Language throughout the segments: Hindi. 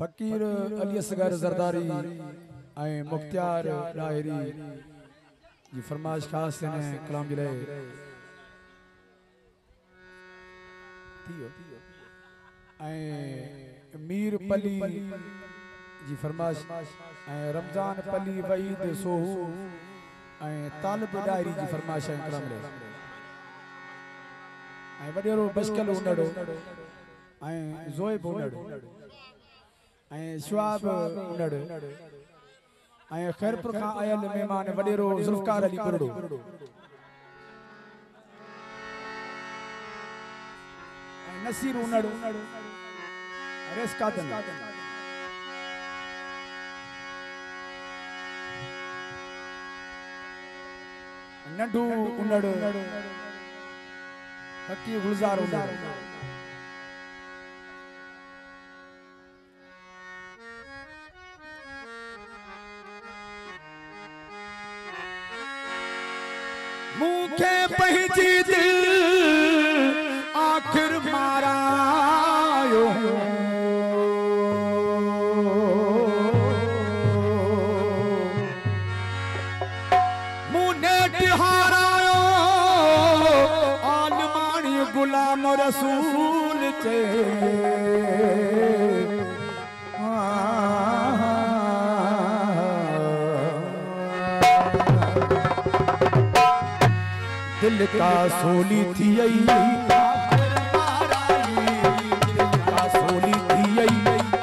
फकीर अली असगर जरदारी ऐं मुख्तियार लाहिरी जी फरमाइश खास ने कलाम जिले ऐं मीर पली जी फरमाइश ऐं रमजान पली वईद सोहू ऐं तालिब डायरी जी फरमाइश ऐं कलाम जिले ऐं वडेरो बशकल उनड़ो ऐं ज़ोएब उनड़ो ऐं शुआब उनड़ ऐं खैरपुर खां आयल मेहमान वडेरो जुल्फकार अली पुरड़ो ऐं नसीर उनड़ रेस कादन नंढू उनड़ हकी गुलजार उनड़ मुखे पहची दिल आखिर मारायो मुने तिहारायो आलमानी गुलाम रसूल चे दिल का सोली थी दिल का सोली थी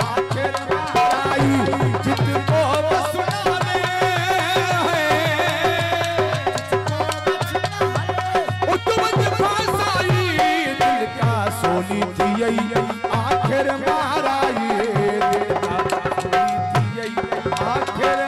आखिर माराई जितको बसुनाने उतमत फासाई दिल का सोली थी आखिर माराई दिल का सोली थी आखिर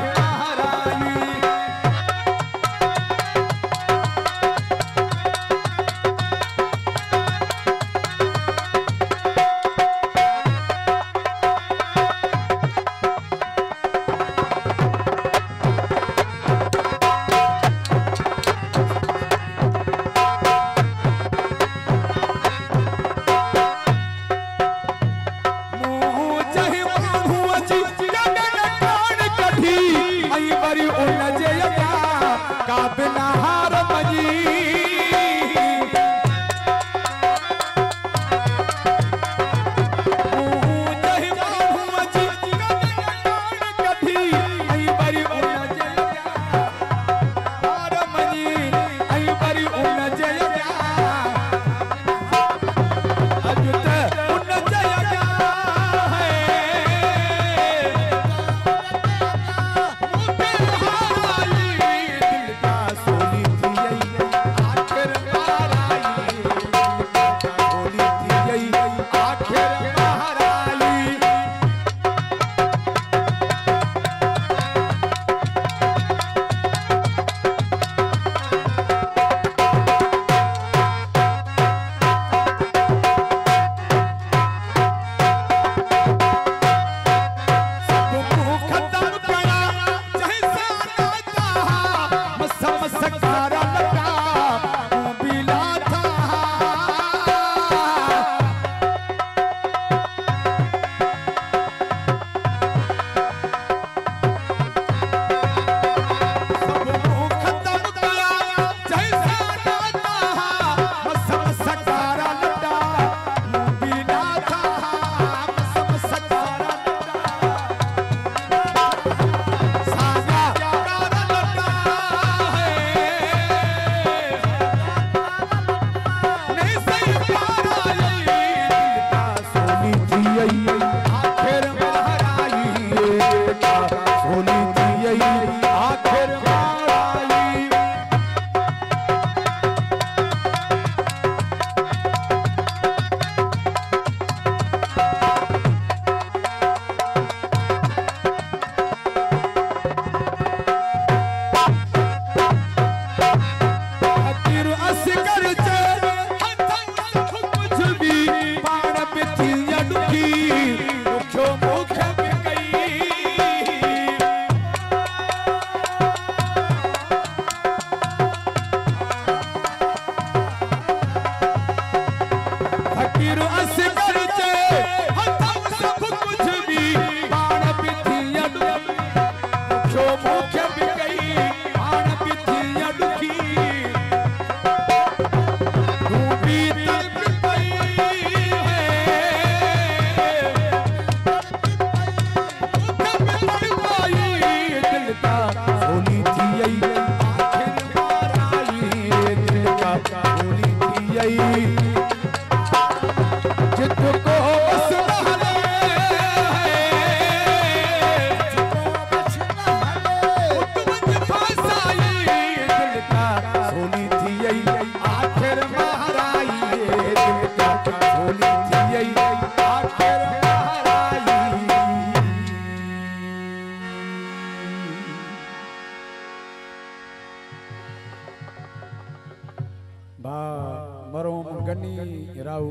राहू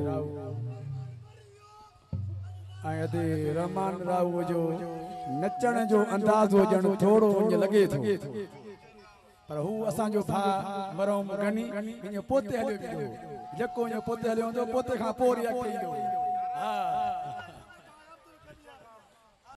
अदे रहमान राहू जो नचण जो अंदाज़ हो जण थोड़ो लगे थो पर हू असांजो भा मरोम गनी इन पोते हलियो जको इन पोते हलियो पोते खां पोइ रिएक्ट ईंदो हा